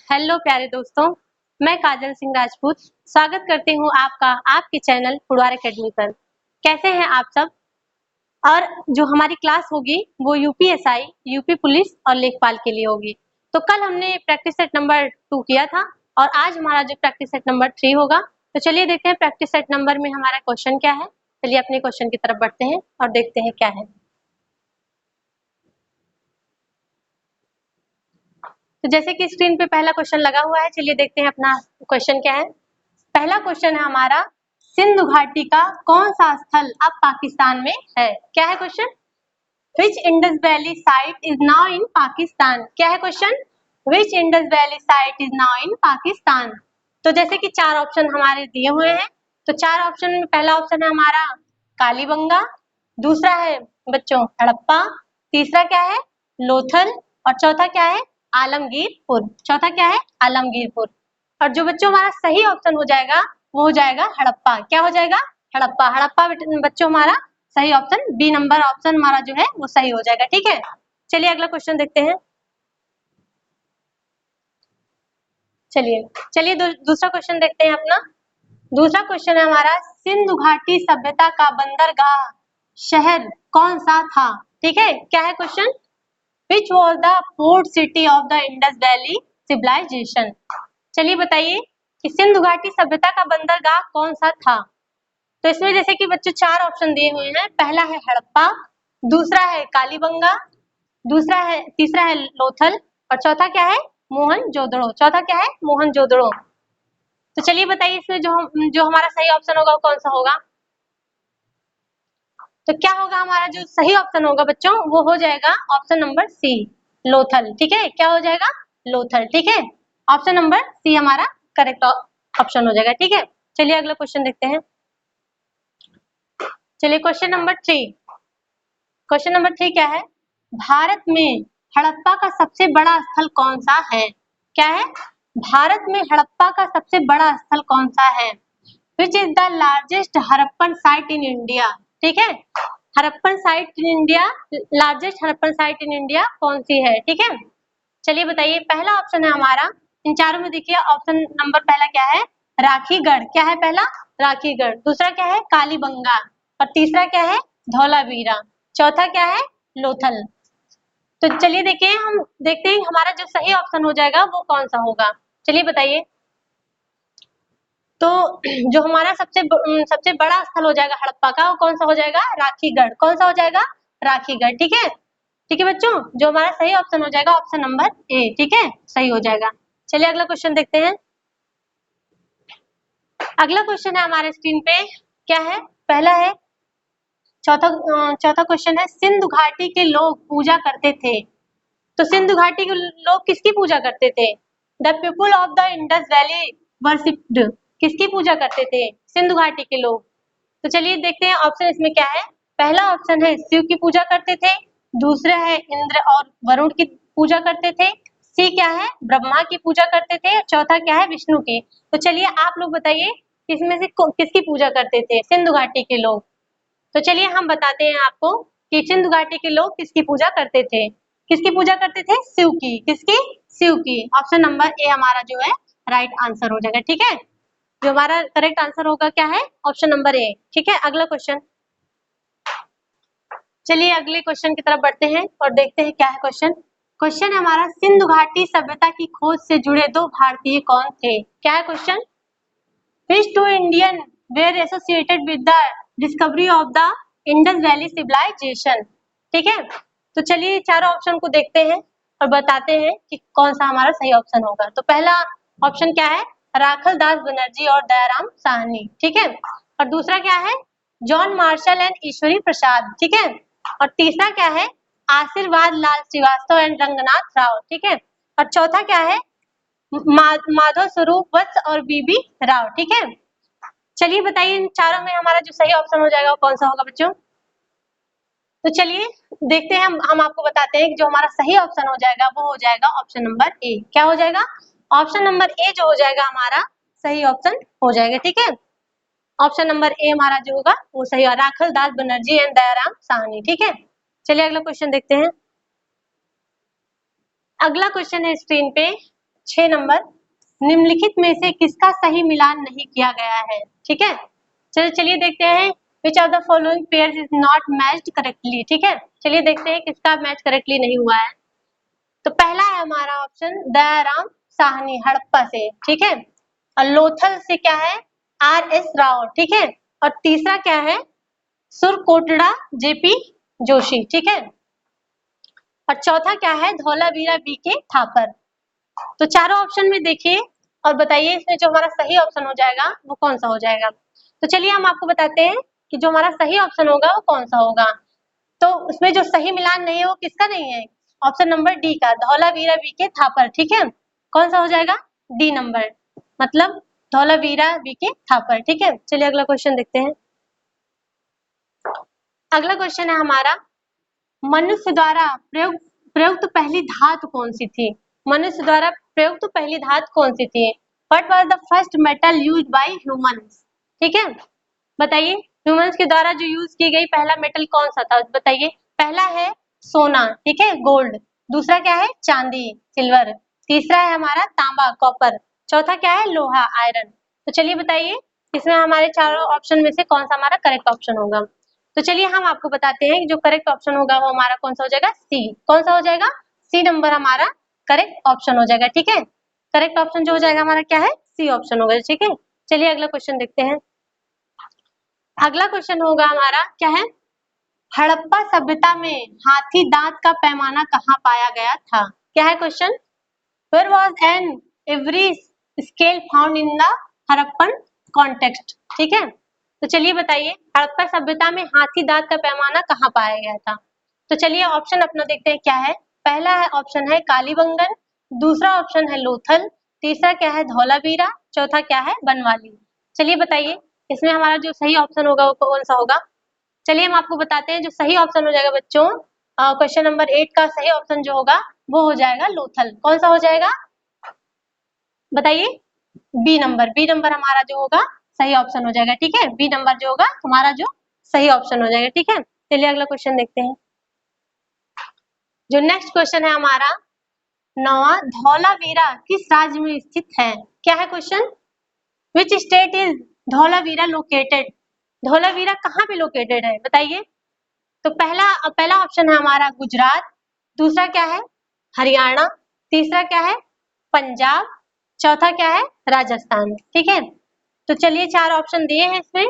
Hello प्यारे दोस्तों, मैं काजल सिंह राजपूत स्वागत करती हूँ आपका आपके चैनल फुटवार एकेडमी पर। कैसे हैं आप सब? और जो हमारी क्लास होगी वो यूपीएसआई, यूपी पुलिस और लेखपाल के लिए होगी। तो कल हमने प्रैक्टिस सेट नंबर 2 किया था और आज हमारा जो प्रैक्टिस सेट नंबर 3 होगा। तो चलिए देखते हैं प्रैक्टिस सेट नंबर में हमारा क्वेश्चन क्या है। चलिए अपने क्वेश्चन की तरफ बढ़ते हैं और देखते हैं क्या है। तो जैसे कि स्क्रीन पे पहला क्वेश्चन लगा हुआ है, चलिए देखते हैं अपना क्वेश्चन क्या है। पहला क्वेश्चन है हमारा, सिंधु घाटी का कौन सा स्थल अब पाकिस्तान में है? क्या है question? Which Indus valley site is now in Pakistan? क्या है question? Which Indus valley site is now in Pakistan? तो जैसे कि चार ऑप्शन हमारे दिए हुए हैं, तो चार ऑप्शन में पहला ऑप्शन है हमारा कालीबंगा, दूसरा है बच्चों हड़प्पा, तीसरा क्या है लोथल और चौथा क्या है आलमगीरपुर। चौथा क्या है आलमगीरपुर। और जो बच्चों हमारा सही ऑप्शन हो जाएगा वो हो जाएगा हड़प्पा। क्या हो जाएगा? हड़प्पा। हड़प्पा बच्चों हमारा सही ऑप्शन बी नंबर ऑप्शन हमारा जो है वो सही हो जाएगा। ठीक है, चलिए अगला क्वेश्चन देखते हैं। चलिए चलिए दूसरा क्वेश्चन देखते हैं अपना। दूसरा क्वेश्चन है हमारा, सिंधु घाटी सभ्यता का बंदरगाह शहर कौन सा था? ठीक है, क्या है question? Which was the port city of the Indus valley civilisation? चलिए बताइए कि सिंधु घाटी सभ्यता का बंदरगाह कौन सा था? तो इसमें जैसे कि बच्चों चार ऑप्शन दिए हुए हैं। पहला है हड़प्पा, दूसरा है कालीबंगा, दूसरा है तीसरा है लोथल और चौथा क्या है मोहनजोदड़ो। चौथा क्या है मोहनजोदड़ो। तो चलिए बताइए इसमें जो हमारा सही ऑप्शन होगा वो कौन सा होगा? तो क्या होगा हमारा जो सही ऑप्शन होगा बच्चों वो हो जाएगा ऑप्शन नंबर सी लोथल। ठीक है, क्या हो जाएगा? लोथल। ठीक है, ऑप्शन नंबर सी हमारा करेक्ट ऑप्शन हो जाएगा। ठीक है, चलिए अगला क्वेश्चन देखते हैं। चलिए क्वेश्चन नंबर 3। क्वेश्चन नंबर 3 क्या है? भारत में हड़प्पा का सबसे बड़ा स्थल कौन सा है? क्या है? भारत में हड़प्पा का सबसे बड़ा स्थल कौन सा है? Which is the largest Harappan site in India? ठीक है, Harappan site in India, largest Harappan site in India कौन सी है? ठीक है, चलिए बताइए। पहला ऑप्शन है हमारा, इन चारों में देखिए ऑप्शन नंबर पहला क्या है? राखीगढ़। क्या है पहला? राखीगढ़। दूसरा क्या है? कालीबंगा और तीसरा क्या है? धौलावीरा। चौथा क्या है? लोथल। तो चलिए देखिए, हम देखते हैं हमारा जो सही ऑप्शन हो जाएगा वो कौन सा होगा। चलिए बताइए। तो जो हमारा सबसे बड़ा स्थल हो जाएगा हड़प्पा का वो कौन सा हो जाएगा? राखीगढ़। कौन सा हो जाएगा? राखीगढ़। ठीक है, ठीक है बच्चों, जो हमारा सही ऑप्शन हो जाएगा ऑप्शन नंबर ए। ठीक है, सही हो जाएगा। चलिए अगला क्वेश्चन देखते हैं। अगला क्वेश्चन है हमारे स्क्रीन पे, क्या है? पहला है चौथा क्वेश्चन है, सिंधु घाटी के लोग पूजा करते थे। तो सिंधु घाटी के लोग किसकी पूजा करते थे? The people of the Indus valley worshipped. किसकी पूजा करते थे सिंधु घाटी के लोग? तो चलिए देखते हैं ऑप्शन इसमें क्या है। पहला ऑप्शन है शिव की पूजा करते थे, दूसरा है इंद्र और वरुण की पूजा करते थे, सी क्या है ब्रह्मा की पूजा करते थे, चौथा क्या है विष्णु की। तो चलिए आप लोग बताइए किसमें से किसकी पूजा करते थे सिंधु घाटी के लोग? तो चलिए हम बताते हैं आपको कि सिंधु घाटी के लोग किसकी पूजा करते थे। किसकी पूजा करते थे? शिव की। किसकी? शिव की। ऑप्शन नंबर ए हमारा जो है राइट आंसर हो जाएगा। ठीक है, जो हमारा करेक्ट आंसर होगा क्या है? Option number A. ठीक है, अगला क्वेश्चन। चलिए अगले क्वेश्चन की तरफ बढ़ते हैं और देखते हैं क्या है क्वेश्चन। क्वेश्चन है हमारा, सिंधु घाटी सभ्यता की खोज से जुड़े दो भारतीय कौन थे? क्या है question? Which two Indian were associated with the discovery of the Indus Valley Civilization? ठीक है, तो चलिए चारों ऑप्शन को देखते हैं और बताते हैं कि कौन सा हमारा सही ऑप्शन होगा। तो पहला ऑप्शन क्या है? राखल दास बनर्जी और दयाराम साहनी। ठीक है, और दूसरा क्या है? John Marshall and Ishwari Prasad. ठीक है, और तीसरा क्या है? आशीर्वाद लाल श्रीवास्तव एंड रंगनाथ राव। ठीक है, और चौथा क्या है? माधव स्वरूप वत्स और बीबी राव। ठीक है, चलिए बताइए इन चारों में हमारा जो सही ऑप्शन हो जाएगा वो कौन सा होगा बच्चों? तो चलिए देखते हैं, हम आपको बताते हैं कि जो हमारा सही ऑप्शन हो जाएगा वो हो जाएगा ऑप्शन नंबर ए। क्या हो जाएगा? ऑप्शन नंबर ए जो हो जाएगा हमारा सही ऑप्शन हो जाएगा। ठीक है, ऑप्शन नंबर ए हमारा जो होगा वो सही है, राखल दास बनर्जी एंड दयाराम साहनी। ठीक है, चलिए अगला क्वेश्चन देखते हैं। अगला क्वेश्चन है स्क्रीन पे, 6 नंबर, निम्नलिखित में से किसका सही मिलान नहीं किया गया है। ठीक है, चलिए देखते हैं which of the following pairs is not matched correctly. ठीक है, चलिए देखते हैं किसका मैच करेक्टली नहीं हुआ है। तो पहला है हमारा ऑप्शन दयाराम साहनी हड़प्पा से। ठीक है, और लोथल से क्या है, RS राव। ठीक है, और तीसरा क्या है, सुरकोटड़ा JP जोशी। ठीक है, और चौथा क्या है, धौलावीरा BK थापर। तो चारों ऑप्शन में देखिए और बताइए इसमें जो हमारा सही ऑप्शन हो जाएगा वो कौन सा हो जाएगा। तो चलिए हम आपको बताते हैं कि जो हमारा सही ऑप्शन होगा वो कौन सा होगा। तो उसमें जो सही मिलान नहीं है वो किसका नहीं है, ऑप्शन नंबर डी का, धौलावीरा BK थापर। ठीक है, कौन सा हो जाएगा, डी नंबर, मतलब धौलावीरा BK थापर। ठीक है, चलिए अगला क्वेश्चन देखते हैं। अगला क्वेश्चन है हमारा, मनुष्य द्वारा प्रयुक्त पहली धातु कौन सी थी। मनुष्य द्वारा प्रयुक्त पहली धातु कौन सी थी। What was the first metal used by humans. ठीक है, बताइए ह्यूमंस के द्वारा जो यूज की गई पहला मेटल कौन सा था, बताइए। पहला है सोना, ठीक है, गोल्ड। दूसरा क्या है, चांदी, सिल्वर। तीसरा है हमारा तांबा, कॉपर। चौथा क्या है, लोहा, आयरन। तो चलिए बताइए इसमें हमारे चारों ऑप्शन में से कौन सा हमारा करेक्ट ऑप्शन होगा। तो चलिए हम आपको बताते हैं जो करेक्ट ऑप्शन होगा वो हमारा कौन सा हो जाएगा, सी। कौन सा हो जाएगा, सी नंबर हमारा करेक्ट ऑप्शन हो जाएगा। ठीक है, करेक्ट ऑप्शन जो हो जाएगा हमारा क्या है, सी ऑप्शन होगा। ठीक है, चलिए अगला क्वेश्चन देखते हैं। अगला क्वेश्चन होगा हमारा क्या है, हड़प्पा सभ्यता में हाथी दांत का पैमाना कहाँ पाया गया था। क्या है question, where was an ivory scale found in the Harappan context. ठीक है, तो चलिए बताइए हड़प्पा सभ्यता में हाथी दांत का पैमाना कहाँ पाया गया था। तो चलिए ऑप्शन अपना देखते हैं क्या है। पहला है ऑप्शन है कालीबंगन, दूसरा ऑप्शन है लोथल, तीसरा क्या है धौलावीरा, चौथा क्या है बनवाली। चलिए बताइए इसमें हमारा जो सही ऑप्शन होगा वो कौन सा होगा। चलिए हम आपको बताते हैं जो सही ऑप्शन हो जाएगा बच्चों, क्वेश्चन नंबर 8 का सही ऑप्शन जो होगा वो हो जाएगा लोथल। कौन सा हो जाएगा, बताइए, बी नंबर हमारा जो होगा सही ऑप्शन हो जाएगा। ठीक है, बी नंबर जो होगा हमारा जो सही ऑप्शन हो जाएगा। ठीक है, चलिए अगला क्वेश्चन देखते हैं। जो नेक्स्ट क्वेश्चन है हमारा नौवा, धौलावीरा किस राज्य में स्थित है। क्या है question, which state is Dholavira located. Dholavira कहाँ पे लोकेटेड है बताइए। तो पहला ऑप्शन है हमारा गुजरात, दूसरा क्या है हरियाणा, तीसरा क्या है पंजाब, चौथा क्या है राजस्थान। ठीक है, तो चलिए चार ऑप्शन दिए हैं इसमें,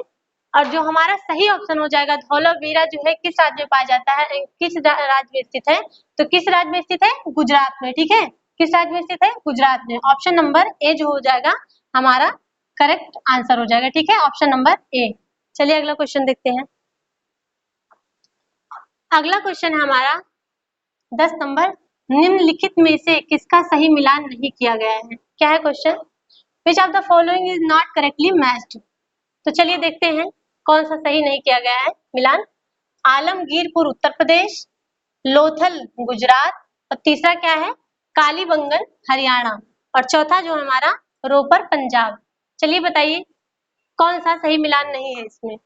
और जो हमारा सही ऑप्शन हो जाएगा धौलावीरा जो है किस राज्य में पाया जाता है, किस राज्य में स्थित है। तो किस राज्य में स्थित है, गुजरात में। ठीक है, किस राज्य में स्थित है, गुजरात में। ऑप्शन नंबर ए जो हो जाएगा हमारा करेक्ट आंसर हो जाएगा। ठीक है, ऑप्शन नंबर ए। चलिए अगला क्वेश्चन देखते हैं। अगला क्वेश्चन है हमारा 10 नंबर, निम्नलिखित में से किसका सही मिलान नहीं किया गया है। क्या है question, which of the following is not correctly matched. तो चलिए देखते हैं कौन सा सही नहीं किया गया है मिलान। आलमगीरपुर उत्तर प्रदेश, लोथल गुजरात, और तीसरा क्या है कालीबंगन हरियाणा, और चौथा जो हमारा रोपर पंजाब। चलिए बताइए कौन सा सही मिलान नहीं है इसमें।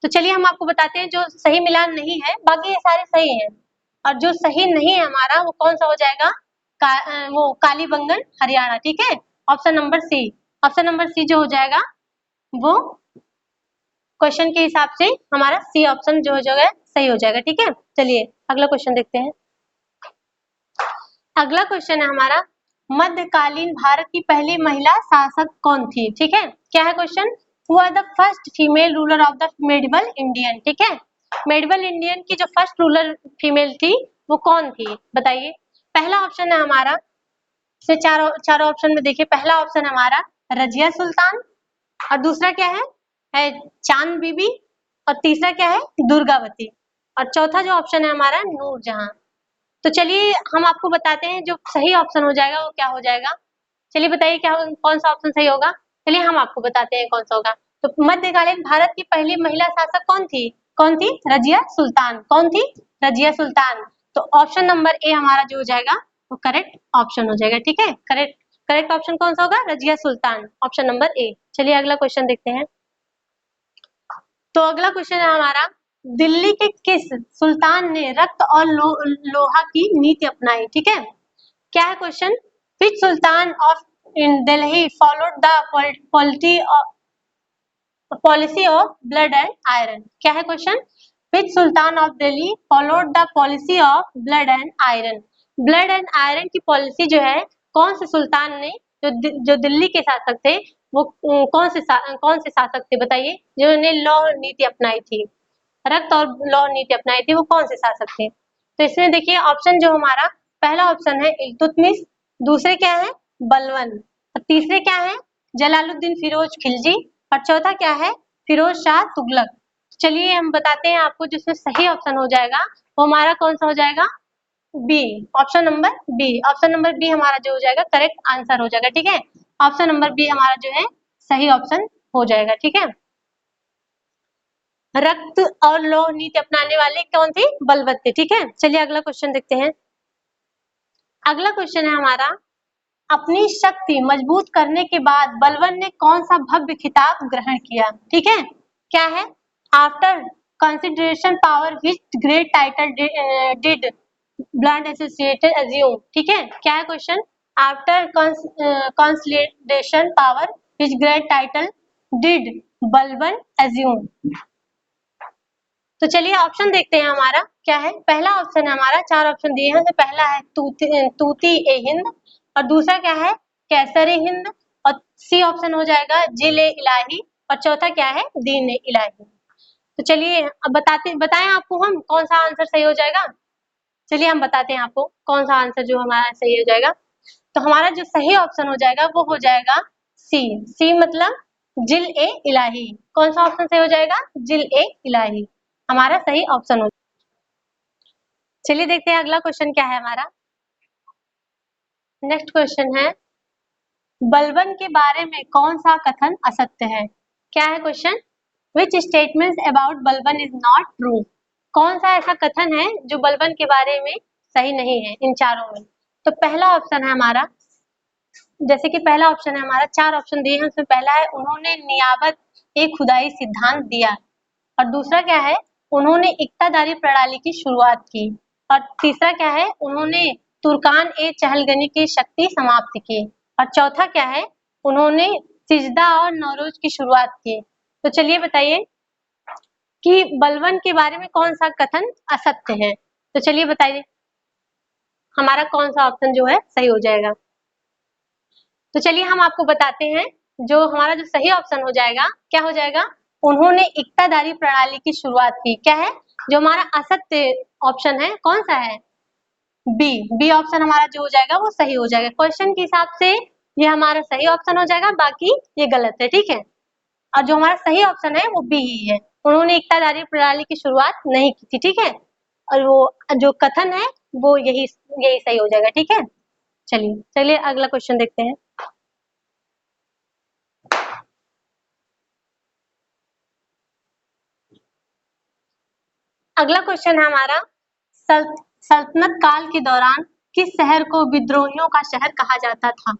तो चलिए हम आपको बताते हैं जो सही मिलान नहीं है, बाकी ये सारे सही हैं, और जो सही नहीं है हमारा वो कौन सा हो जाएगा, वो कालीबंगन हरियाणा। ठीक है, option number C. Option number C जो हो जाएगा वो क्वेश्चन के हिसाब से हमारा सी ऑप्शन जो हो जाएगा सही हो जाएगा। ठीक है, चलिए अगला क्वेश्चन देखते हैं। अगला क्वेश्चन है हमारा, मध्यकालीन भारत की पहली महिला शासक कौन थी। ठीक है, क्या है question, who are the first female ruler of the medieval Indian. ठीक है, मेडिवल इंडियन की जो फर्स्ट रूलर फीमेल थी वो कौन थी बताइए। पहला ऑप्शन है हमारा, से चारों ऑप्शन में देखिए, पहला ऑप्शन हमारा रजिया सुल्तान, और दूसरा क्या है चांद बीबी, और तीसरा क्या है दुर्गावती, और चौथा जो ऑप्शन है हमारा नूरजहां। तो चलिए हम आपको बताते हैं जो सही ऑप्शन हो जाएगा वो क्या हो जाएगा। चलिए बताइए क्या कौन सा ऑप्शन सही होगा। चलिए हम आपको बताते हैं कौन सा होगा। तो मध्यकालीन भारत की पहली महिला शासक कौन थी, कौन थी, रजिया सुल्तान। कौन थी, रजिया सुल्तान। तो ऑप्शन नंबर ए हमारा जो हो जाएगा वो करेक्ट ऑप्शन हो जाएगा। ठीक है, करेक्ट ऑप्शन कौन सा होगा, Razia Sultan, option number A. चलिए अगला क्वेश्चन देखते हैं। तो अगला क्वेश्चन है हमारा, दिल्ली के किस सुल्तान ने रक्त और लोहा की नीति अपनाई। ठीक है, क्या है question? Which Sultan of in Delhi followed the policy of blood and iron? क्या है question? Which Sultan of Delhi followed the policy of blood and iron? Blood and iron की पॉलिसी जो है कौन से सुल्तान ने, जो दिल्ली के शासक थे, वो कौन से शासक थे बताइए, जिन्होंने लौह नीति अपनाई थी, रक्त और लौह नीति अपनाई थी, वो कौन से शासक थे? तो इसमें देखिए ऑप्शन जो हमारा पहला ऑप्शन है इल्तुतमिश, दूसरे क्या है बलबन, और तीसरे क्या है जलालुद्दीन फिरोज खिलजी, और चौथा क्या है फिरोज शाह तुगलक। चलिए हम बताते हैं आपको, जिसमें सही ऑप्शन हो जाएगा वो हमारा कौन सा हो जाएगा? B, option number B. Option number B हमारा जो हो जाएगा करेक्ट आंसर हो जाएगा, ठीक है। ऑप्शन नंबर बी हमारा जो है सही ऑप्शन हो जाएगा, ठीक है। रक्त और लौह नीति अपनाने वाले कौन थे? बलबन थे, ठीक है। चलिए अगला क्वेश्चन देखते हैं। अगला क्वेश्चन है हमारा, अपनी शक्ति मजबूत करने के बाद बलबन ने कौन सा भव्य खिताब ग्रहण किया? ठीक है, क्या है? After consideration power which great title did blood associated assume? ठीक है, क्या है question? After consideration power which great title did Balban assume? तो चलिए ऑप्शन देखते हैं हमारा क्या है। पहला ऑप्शन है हमारा, चार ऑप्शन दिए हैं, तो पहला है तूती ए हिंद, और दूसरा क्या है कैसर ए हिंद, और सी ऑप्शन हो जाएगा जिल ए इलाही, और चौथा क्या है दीन ए इलाही। तो चलिए अब बताएं आपको हम कौन सा आंसर सही हो जाएगा। चलिए हम बताते हैं आपको कौन सा आंसर जो हमारा सही हो जाएगा। तो हमारा जो सही ऑप्शन हो जाएगा वो हो जाएगा सी। सी मतलब जिल ए इलाही। कौन सा ऑप्शन सही हो जाएगा? जिल ए इलाही हमारा सही ऑप्शन हो। चलिए देखते हैं अगला क्वेश्चन क्या है हमारा। नेक्स्ट क्वेश्चन है, बलबन के बारे में कौन सा कथन असत्य है? क्या है question? Which statements about Balban is not true? कौन सा ऐसा कथन है जो बलबन के बारे में सही नहीं है इन चारों में? तो पहला ऑप्शन है हमारा, जैसे कि पहला ऑप्शन है हमारा, चार ऑप्शन दिए हैं उसमें पहला है उन्होंने नियाबत एक खुदाई सिद्धांत दिया, और दूसरा क्या है उन्होंने इक्तादारी प्रणाली की शुरुआत की, और तीसरा क्या है उन्होंने तुर्कान ए चहलगनी की शक्ति समाप्त की, और चौथा क्या है उन्होंने सिजदा और नौरोज की शुरुआत की। तो चलिए बताइए कि बलबन के बारे में कौन सा कथन असत्य है। तो चलिए बताइए हमारा कौन सा ऑप्शन जो है सही हो जाएगा। तो चलिए हम आपको बताते हैं, जो हमारा जो सही ऑप्शन हो जाएगा क्या हो जाएगा? उन्होंने इक्तादारी प्रणाली की शुरुआत की। क्या है जो हमारा असत्य ऑप्शन है, कौन सा है? बी। बी ऑप्शन हमारा जो हो जाएगा वो सही हो जाएगा। क्वेश्चन के हिसाब से ये हमारा सही ऑप्शन हो जाएगा, बाकी ये गलत है, ठीक है। और जो हमारा सही ऑप्शन है वो बी ही है, उन्होंने इक्तादारी प्रणाली की शुरुआत नहीं की थी, ठीक है। और वो जो कथन है वो यही सही हो जाएगा, ठीक है। चलिए अगला क्वेश्चन देखते हैं। अगला क्वेश्चन है हमारा, सल्तनत काल के दौरान किस शहर को विद्रोहियों का शहर कहा जाता था?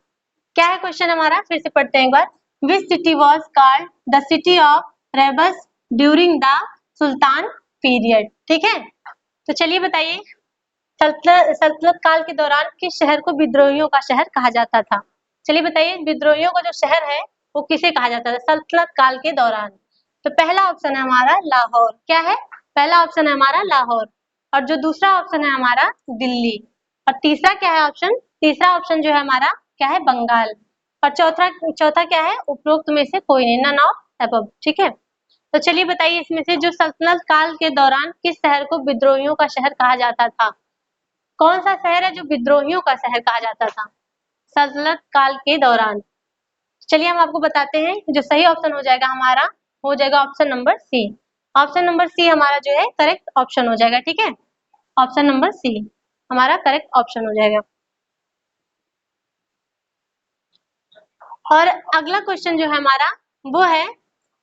क्या है क्वेश्चन हमारा, फिर से पढ़ते हैं एक बार। Which city was called the city of rebus during the sultan period? ठीक है, तो चलिए बताइए सल्तनत काल के दौरान किस शहर को विद्रोहियों का शहर कहा जाता था? चलिए बताइए विद्रोहियों का जो शहर है वो किसे कहा जाता था सल्तनत काल के दौरान? तो पहला ऑप्शन है हमारा लाहौर। क्या है? पहला ऑप्शन है हमारा लाहौर, और जो दूसरा ऑप्शन है हमारा दिल्ली, और तीसरा क्या है ऑप्शन? तीसरा ऑप्शन जो है हमारा क्या है? बंगाल, और चौथा क्या है? उपरोक्त में से कोई नहीं, नन ऑफ अबव, ठीक है। तो चलिए बताइए इसमें से जो सल्तनत काल के दौरान किस शहर को विद्रोहियों का शहर कहा जाता था? कौन सा शहर है जो विद्रोहियों का शहर कहा जाता था सल्तनत काल के दौरान? चलिए हम आपको बताते हैं, जो सही ऑप्शन हो जाएगा हमारा हो जाएगा option number C. Option number C हमारा जो है करेक्ट ऑप्शन हो जाएगा, ठीक है। ऑप्शन नंबर सी हमारा करेक्ट ऑप्शन हो जाएगा। और अगला क्वेश्चन जो है हमारा वो है,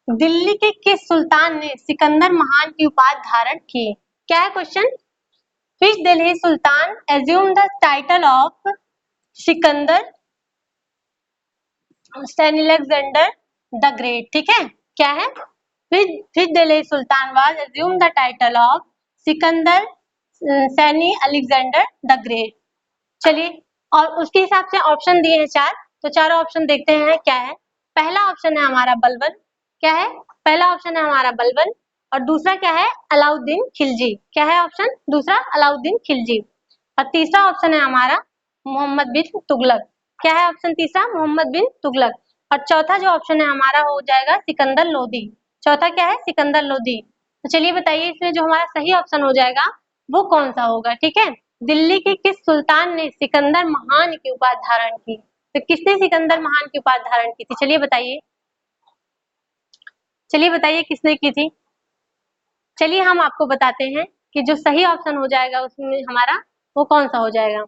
दिल्ली के किस सुल्तान ने सिकंदर महान की उपाधि धारण की? क्या है question? Which Delhi Sultan assumed the title of Sikandar Alexander the Great? ठीक है, क्या है? Which Delhi Sultan was assumed the title of Sikandar Saini Alexander the great? चलिए और उसके हिसाब से ऑप्शन दिए हैं 4, तो चारों ऑप्शन देखते हैं क्या है। पहला ऑप्शन है हमारा बलबन, क्या है, पहला ऑप्शन है हमारा बलबन, और दूसरा क्या है, अलाउद्दीन खिलजी। क्या है ऑप्शन दूसरा, अलाउद्दीन खिलजी। और तीसरा ऑप्शन है हमारा मोहम्मद बिन तुगलक। क्या है ऑप्शन तीसरा, मोहम्मद बिन तुगलक। और चौथा जो ऑप्शन है हमारा हो जाएगा सिकंदर लोदी। चौथा क्या है, सिकंदर लोदी। तो चलिए बताइए इसमें जो हमारा सही ऑप्शन हो जाएगा वो कौन सा होगा। ठीक है, दिल्ली के किस सुल्तान ने सिकंदर महान की उपाधि धारण की। तो किसने सिकंदर महान की उपाधि धारण की थी, चलिए बताइए, चलिए बताइए किसने की थी। चलिए हम आपको बताते हैं कि जो सही ऑप्शन हो जाएगा उसमें हमारा वो कौन सा हो जाएगा।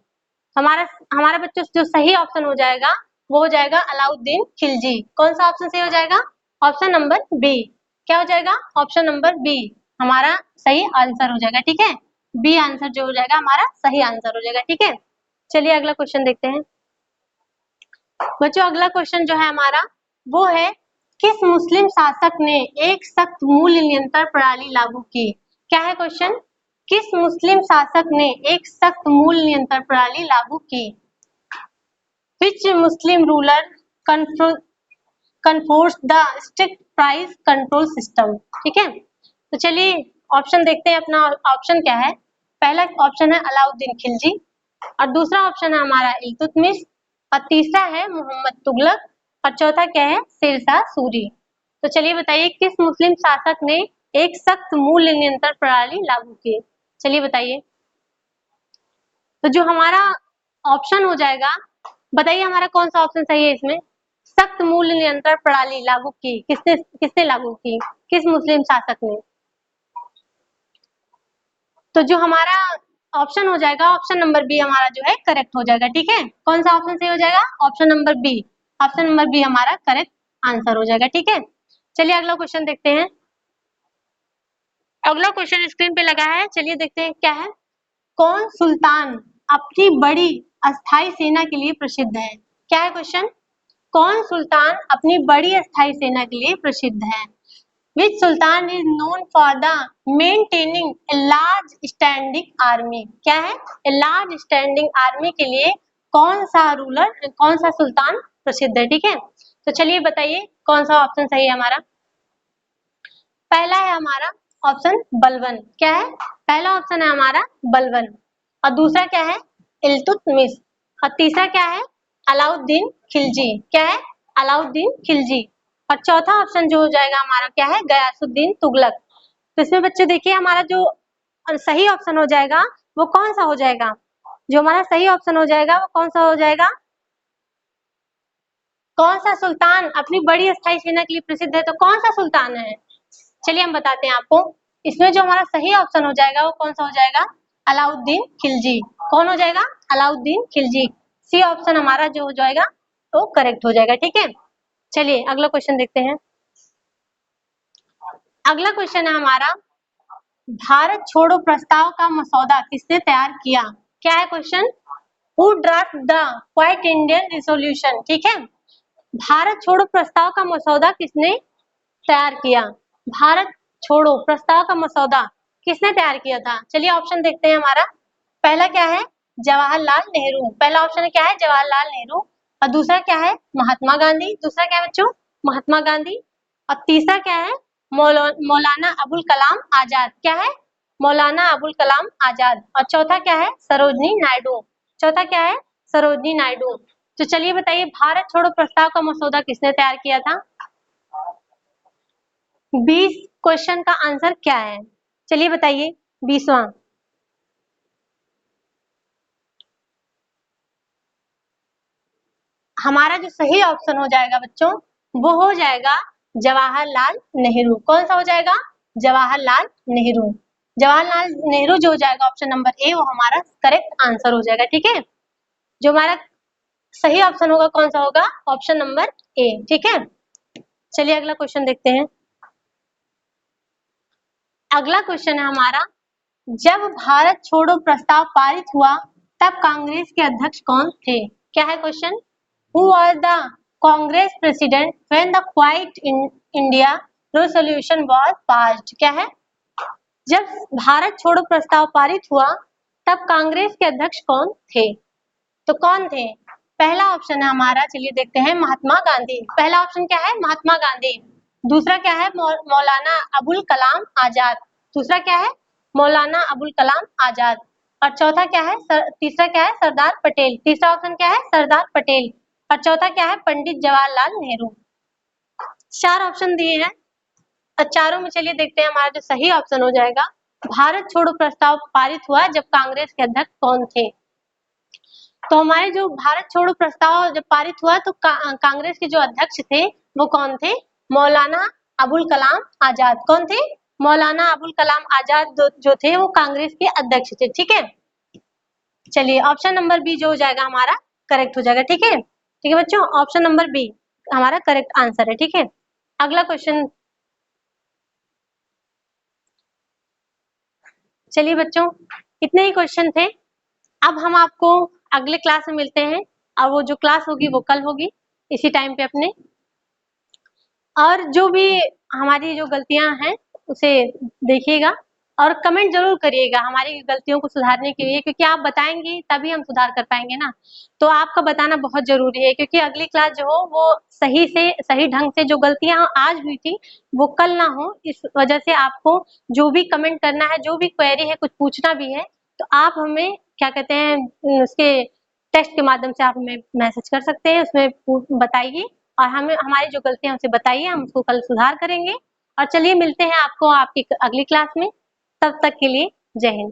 हमारा हमारा बच्चों जो सही ऑप्शन हो जाएगा वो हो जाएगा अलाउद्दीन खिलजी। कौन सा ऑप्शन सही हो जाएगा, ऑप्शन नंबर बी। क्या हो जाएगा, ऑप्शन नंबर बी हमारा सही आंसर हो जाएगा। ठीक है, बी आंसर जो हो जाएगा हमारा सही आंसर हो जाएगा। ठीक है, चलिए अगला क्वेश्चन देखते हैं बच्चों। अगला क्वेश्चन जो है हमारा वो है, किस मुस्लिम शासक ने एक सख्त मूल्य नियंत्रण प्रणाली लागू की। क्या है क्वेश्चन, किस मुस्लिम शासक ने एक सख्त मूल्य नियंत्रण प्रणाली लागू की। Which Muslim ruler enforced the strict price control system। ठीक है, तो चलिए ऑप्शन देखते हैं अपना ऑप्शन क्या है। पहला ऑप्शन है अलाउद्दीन खिलजी, और दूसरा ऑप्शन है हमारा इल्तुतमिश, और तीसरा है मोहम्मद तुगलक, और चौथा क्या है, शेरशाह सूरी। तो चलिए बताइए किस मुस्लिम शासक ने एक सख्त मूल्य नियंत्रण प्रणाली लागू की। चलिए बताइए, तो जो हमारा ऑप्शन हो जाएगा, बताइए हमारा कौन सा ऑप्शन सही है इसमें। सख्त मूल्य नियंत्रण प्रणाली लागू की किसने किसने लागू की, किस मुस्लिम शासक ने। तो जो हमारा ऑप्शन हो जाएगा ऑप्शन नंबर बी हमारा जो है करेक्ट हो जाएगा। ठीक है, कौन सा ऑप्शन सही हो जाएगा, option number B. Option number B हमारा करेक्ट आंसर हो जाएगा। ठीक है, चलिए अगला क्वेश्चन देखते हैं। अगला क्वेश्चन स्क्रीन पे लगा है, चलिए देखते हैं क्या है। कौन सुल्तान अपनी बड़ी अस्थाई सेना के लिए प्रसिद्ध है। क्या है क्वेश्चन, कौन सुल्तान अपनी बड़ी अस्थाई सेना के लिए प्रसिद्ध है। Which sultan is known for the maintaining a large standing army। क्या है, a large standing army के लिए कौन सा रूलर, कौन सा सुल्तान प्रसिद्ध है। ठीक है, तो चलिए बताइए कौन सा ऑप्शन सही है हमारा। पहला है हमारा ऑप्शन बलबन। क्या है, पहला ऑप्शन है हमारा बलबन, और दूसरा क्या है, इल्तुतमिश, और तीसरा क्या है, अलाउद्दीन खिलजी। क्या है, अलाउद्दीन खिलजी, और चौथा ऑप्शन जो हो जाएगा हमारा क्या है, गयासुद्दीन तुगलक। तो इसमें बच्चे देखिए हमारा जो सही ऑप्शन हो जाएगा वो कौन सा हो जाएगा, जो हमारा सही ऑप्शन हो जाएगा वो कौन सा हो जाएगा, कौन सा सुल्तान अपनी बड़ी अस्थाई सेना के लिए प्रसिद्ध है, तो कौन सा सुल्तान है। चलिए हम बताते हैं आपको, इसमें जो हमारा सही ऑप्शन हो जाएगा वो कौन सा हो जाएगा, अलाउद्दीन खिलजी। कौन हो जाएगा, अलाउद्दीन खिलजी। सी ऑप्शन हमारा जो हो जाएगा तो करेक्ट हो जाएगा। ठीक है, चलिए अगला क्वेश्चन देखते हैं। अगला क्वेश्चन है हमारा, भारत छोड़ो प्रस्ताव का मसौदा किसने तैयार किया। क्या है question, who draft the quite Indian resolution. ठीक है, भारत छोड़ो प्रस्ताव का मसौदा किसने तैयार किया। भारत छोड़ो प्रस्ताव का मसौदा किसने तैयार किया था। चलिए ऑप्शन देखते हैं हमारा। पहला क्या है, जवाहरलाल नेहरू। पहला ऑप्शन क्या है, जवाहरलाल नेहरू, और दूसरा क्या है, महात्मा गांधी। दूसरा क्या है बच्चों, महात्मा गांधी, और तीसरा क्या है, मौलाना अबुल कलाम आजाद। क्या है, मौलाना अबुल कलाम आजाद, और चौथा क्या है, सरोजनी नायडू। चौथा क्या है, सरोजनी नायडू। तो चलिए बताइए भारत छोड़ो प्रस्ताव का मसौदा किसने तैयार किया था। 20 क्वेश्चन का आंसर क्या है, चलिए बताइए 20वां। हमारा जो सही ऑप्शन हो जाएगा बच्चों वो हो जाएगा जवाहरलाल नेहरू। कौन सा हो जाएगा, जवाहरलाल नेहरू। जवाहरलाल नेहरू जो हो जाएगा ऑप्शन नंबर ए वो हमारा करेक्ट आंसर हो जाएगा। ठीक है, जो हमारा सही ऑप्शन होगा कौन सा होगा, ऑप्शन नंबर ए। ठीक है, चलिए अगला क्वेश्चन देखते हैं। अगला क्वेश्चन है हमारा, जब भारत छोड़ो प्रस्ताव पारित हुआ तब कांग्रेस के अध्यक्ष कौन थे। क्या है question, who was the Congress president when the quite India resolution was passed. क्या है, जब भारत छोड़ो प्रस्ताव पारित हुआ तब कांग्रेस के अध्यक्ष कौन थे। तो कौन थे? पहला ऑप्शन है हमारा, चलिए देखते हैं, महात्मा गांधी। पहला ऑप्शन क्या है? महात्मा गांधी। दूसरा क्या है? मौलाना अबुल कलाम आजाद। दूसरा क्या है? मौलाना अबुल कलाम आजाद। और चौथा क्या है? तीसरा क्या है? सरदार पटेल। तीसरा ऑप्शन क्या है? सरदार पटेल। और चौथा क्या है? पंडित जवाहरलाल नेहरू। 4 ऑप्शन दिए हैं और चारों में चलिए देखते हैं हमारा जो सही ऑप्शन हो जाएगा, भारत छोड़ो प्रस्ताव पारित हुआ जब कांग्रेस के अध्यक्ष कौन थे? तो हमारे जो भारत छोड़ो प्रस्ताव जब पारित हुआ तो कांग्रेस के जो अध्यक्ष थे वो कौन थे? मौलाना अबुल कलाम आजाद। कौन थे? मौलाना अबुल कलाम आजाद जो थे वो कांग्रेस के अध्यक्ष थे। ठीक है, चलिए ऑप्शन नंबर बी जो हो जाएगा हमारा करेक्ट हो जाएगा। ठीक है, ठीक है बच्चों, ऑप्शन नंबर बी हमारा करेक्ट आंसर है। ठीक है, अगला क्वेश्चन। चलिए बच्चों, इतने ही क्वेश्चन थे। अब हम आपको अगले क्लास में मिलते हैं और वो जो क्लास होगी वो कल होगी इसी टाइम पे अपने। और जो भी हमारी जो गलतियां हैं उसे देखिएगा और कमेंट जरूर करिएगा हमारी गलतियों को सुधारने के लिए, क्योंकि आप बताएंगे तभी हम सुधार कर पाएंगे ना। तो आपका बताना बहुत जरूरी है, क्योंकि अगली क्लास जो हो वो सही ढंग से जो गलतियां आज हुई थी वो कल ना हो। इस वजह से आपको जो भी कमेंट करना है, जो भी क्वेरी है, कुछ पूछना भी है तो आप हमें क्या कहते हैं उसके टेक्स्ट के माध्यम से आप हमें मैसेज कर सकते हैं, उसमें बताइए और हमें हमारी जो गलतियां उसे बताइए, हम उसको कल सुधार करेंगे। और चलिए मिलते हैं आपको आपकी अगली क्लास में, तब तक के लिए जय हिंद।